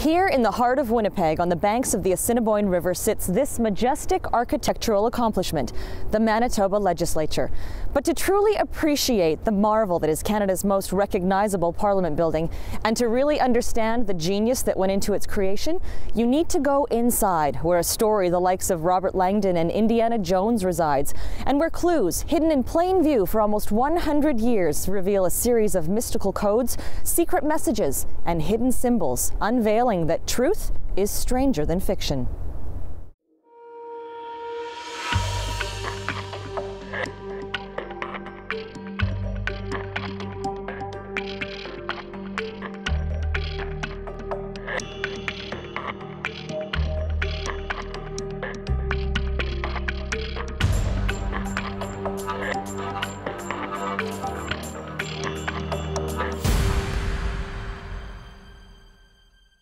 Here in the heart of Winnipeg, on the banks of the Assiniboine River, sits this majestic architectural accomplishment, the Manitoba Legislature. But to truly appreciate the marvel that is Canada's most recognizable Parliament building, and to really understand the genius that went into its creation, you need to go inside, where a story the likes of Robert Langdon and Indiana Jones resides, and where clues, hidden in plain view for almost 100 years, reveal a series of mystical codes, secret messages, and hidden symbols, unveiling that truth is stranger than fiction.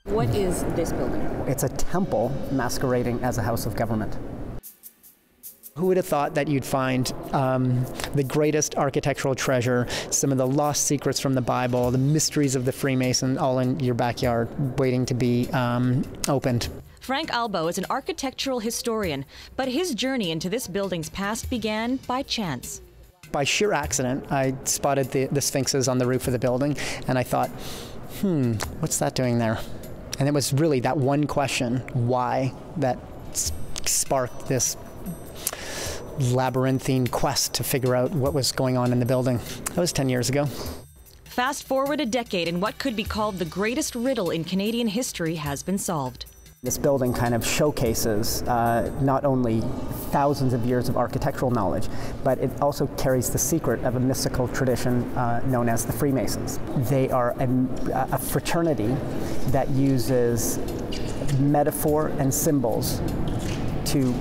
What is this building? It's a temple masquerading as a house of government. Who would have thought that you'd find the greatest architectural treasure, some of the lost secrets from the Bible, the mysteries of the Freemason, all in your backyard waiting to be opened? Frank Albo is an architectural historian, but his journey into this building's past began by chance. By sheer accident, I spotted the sphinxes on the roof of the building, and I thought, what's that doing there? And it was really that one question, why, that sparked this labyrinthine quest to figure out what was going on in the building. That was 10 years ago. Fast forward a decade, and what could be called the greatest riddle in Canadian history has been solved. This building kind of showcases not only thousands of years of architectural knowledge, but it also carries the secret of a mystical tradition known as the Freemasons. They are a fraternity that uses metaphor and symbols to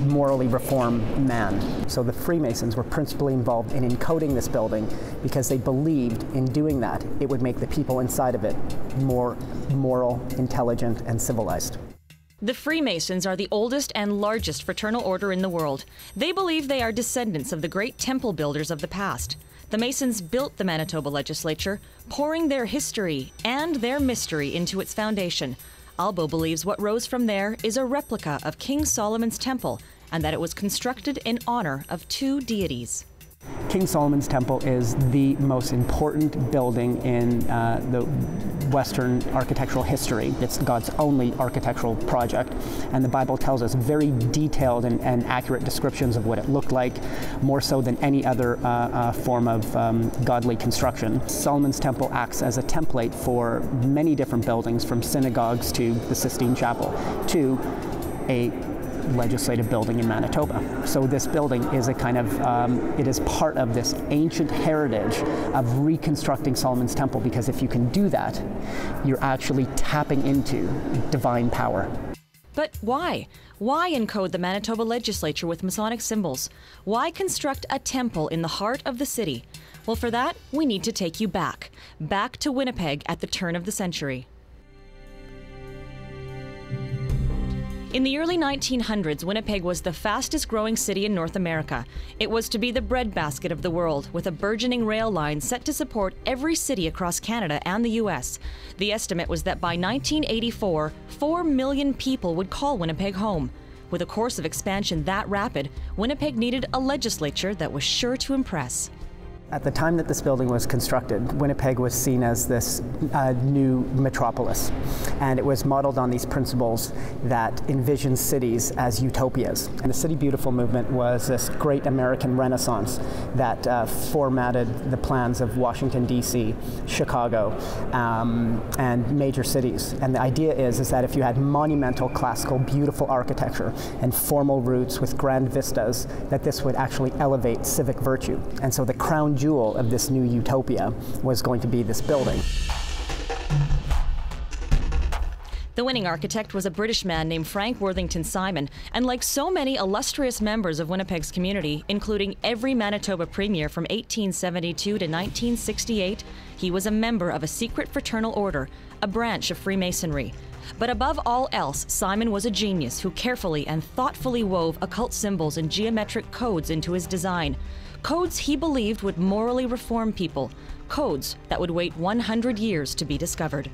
morally reform man. So the Freemasons were principally involved in encoding this building because they believed in doing that it would make the people inside of it more moral, intelligent, and civilized. The Freemasons are the oldest and largest fraternal order in the world. They believe they are descendants of the great temple builders of the past. The Masons built the Manitoba Legislature, pouring their history and their mystery into its foundation. Albo believes what rose from there is a replica of King Solomon's temple, and that it was constructed in honor of two deities. King Solomon's Temple is the most important building in the Western architectural history. It's God's only architectural project, and the Bible tells us very detailed and accurate descriptions of what it looked like, more so than any other form of godly construction. Solomon's Temple acts as a template for many different buildings, from synagogues to the Sistine Chapel to a legislative building in Manitoba. So this building is a kind of, it is part of this ancient heritage of reconstructing Solomon's Temple, because if you can do that, you're actually tapping into divine power. But why? Why encode the Manitoba Legislature with Masonic symbols? Why construct a temple in the heart of the city? Well, for that, we need to take you back to Winnipeg at the turn of the century. In the early 1900s, Winnipeg was the fastest growing city in North America. It was to be the breadbasket of the world, with a burgeoning rail line set to support every city across Canada and the U.S. The estimate was that by 1984, 4 million people would call Winnipeg home. With a course of expansion that rapid, Winnipeg needed a legislature that was sure to impress. At the time that this building was constructed, Winnipeg was seen as this new metropolis, and it was modeled on these principles that envisioned cities as utopias. And the City Beautiful movement was this great American Renaissance that formatted the plans of Washington, D.C., Chicago, and major cities. And the idea is that if you had monumental, classical, beautiful architecture and formal routes with grand vistas, that this would actually elevate civic virtue. And so the crown jewel of this new utopia was going to be this building. The winning architect was a British man named Frank Worthington Simon, and like so many illustrious members of Winnipeg's community, including every Manitoba premier from 1872 to 1968, he was a member of a secret fraternal order, a branch of Freemasonry. But above all else, Simon was a genius who carefully and thoughtfully wove occult symbols and geometric codes into his design. Codes he believed would morally reform people. Codes that would wait 100 years to be discovered.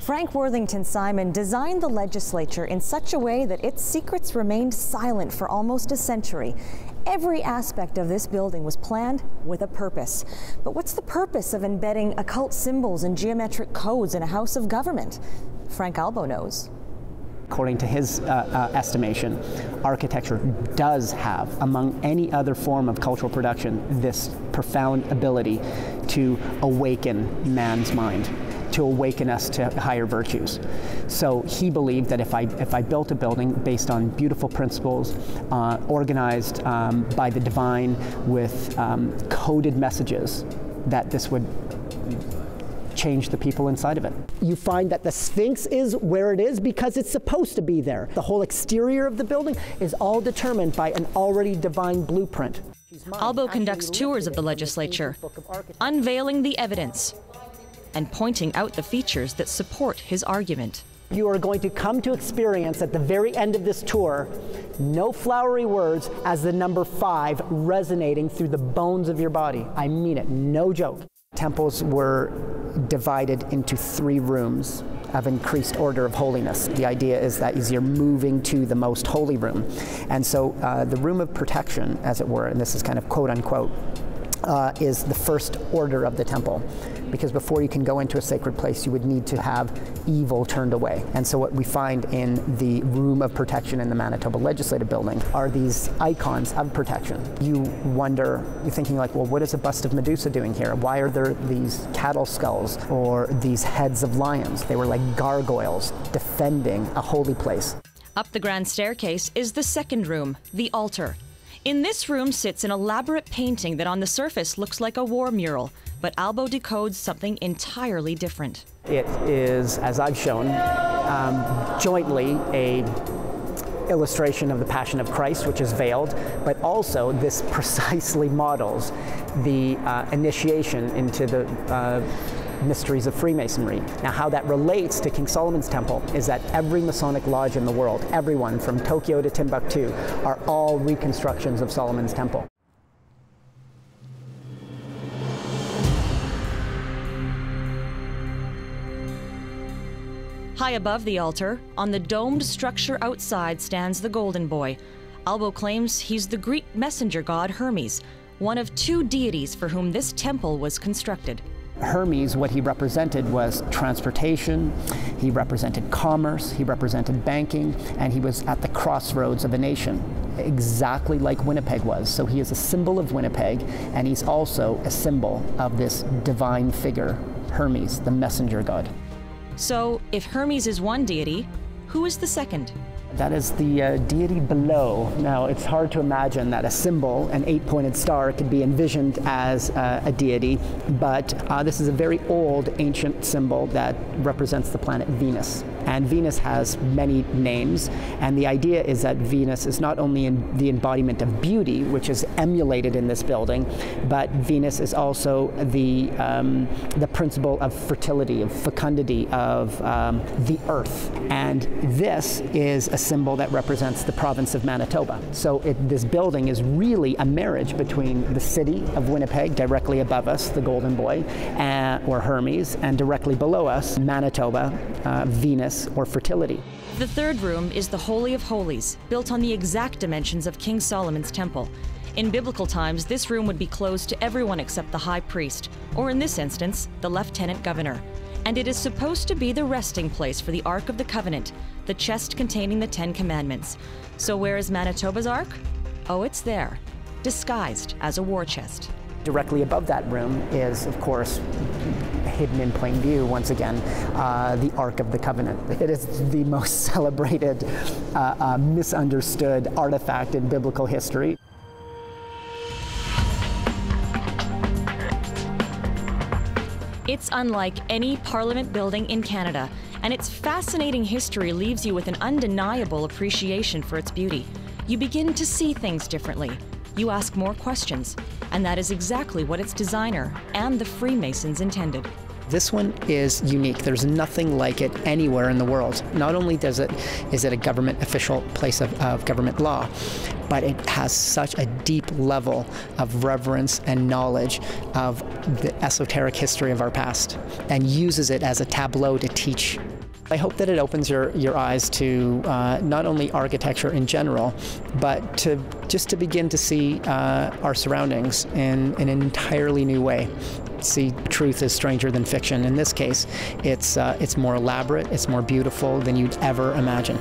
Frank Worthington Simon designed the legislature in such a way that its secrets remained silent for almost a century. Every aspect of this building was planned with a purpose. But what's the purpose of embedding occult symbols and geometric codes in a house of government? Frank Albo knows. According to his estimation, architecture does have, among any other form of cultural production, this profound ability to awaken man's mind, to awaken us to higher virtues. So he believed that if I built a building based on beautiful principles, organized by the divine with coded messages, that this would change the people inside of it. You find that the Sphinx is where it is because it's supposed to be there. The whole exterior of the building is all determined by an already divine blueprint. Albo conducts tours of the legislature, unveiling the evidence and pointing out the features that support his argument. You are going to come to experience at the very end of this tour no flowery words as the number 5 resonating through the bones of your body. I mean it, no joke. Temples were divided into 3 rooms of increased order of holiness. The idea is that as you're moving to the most holy room. And so the room of protection, as it were, and this is kind of quote unquote, is the first order of the temple. Because before you can go into a sacred place, you would need to have evil turned away. And so what we find in the room of protection in the Manitoba Legislative building are these icons of protection. You wonder, you're thinking like, well, what is a bust of Medusa doing here? Why are there these cattle skulls or these heads of lions? They were like gargoyles defending a holy place. Up the grand staircase is the second room, the altar. In this room sits an elaborate painting that on the surface looks like a war mural, but Albo decodes something entirely different. It is, as I've shown, jointly a illustration of the Passion of Christ, which is veiled, but also this precisely models the initiation into the mysteries of Freemasonry. Now, how that relates to King Solomon's Temple is that every Masonic lodge in the world, everyone from Tokyo to Timbuktu, are all reconstructions of Solomon's Temple. High above the altar, on the domed structure outside, stands the Golden Boy. Albo claims he's the Greek messenger god Hermes, one of 2 deities for whom this temple was constructed. Hermes, what he represented was transportation, he represented commerce, he represented banking, and he was at the crossroads of a nation, exactly like Winnipeg was. So he is a symbol of Winnipeg, and he's also a symbol of this divine figure, Hermes, the messenger god. So, if Hermes is one deity, who is the second? That is the deity below. Now, it's hard to imagine that a symbol, an 8-pointed star, could be envisioned as a deity, but this is a very old, ancient symbol that represents the planet Venus. And Venus has many names, and the idea is that Venus is not only in the embodiment of beauty, which is emulated in this building, but Venus is also the principle of fertility, of fecundity, of the earth. And this is a symbol that represents the province of Manitoba. So this building is really a marriage between the city of Winnipeg, directly above us, the Golden Boy, or Hermes, and directly below us, Manitoba, Venus, or fertility. The third room is the Holy of Holies, built on the exact dimensions of King Solomon's temple. In biblical times, this room would be closed to everyone except the high priest, or in this instance, the lieutenant governor. And it is supposed to be the resting place for the Ark of the Covenant, the chest containing the 10 Commandments. So where is Manitoba's Ark? Oh, it's there, disguised as a war chest. Directly above that room is, of course, hidden in plain view, once again, the Ark of the Covenant. It is the most celebrated, misunderstood artifact in biblical history. It's unlike any Parliament building in Canada, and its fascinating history leaves you with an undeniable appreciation for its beauty. You begin to see things differently. You ask more questions, and that is exactly what its designer and the Freemasons intended. This one is unique. There's nothing like it anywhere in the world. Not only is it a government official place of government law, but it has such a deep level of reverence and knowledge of the esoteric history of our past, and uses it as a tableau to teach I hope that it opens your eyes to not only architecture in general, but to begin to see our surroundings in an entirely new way. See truth is stranger than fiction. In this case, it's more elaborate, it's more beautiful than you'd ever imagine.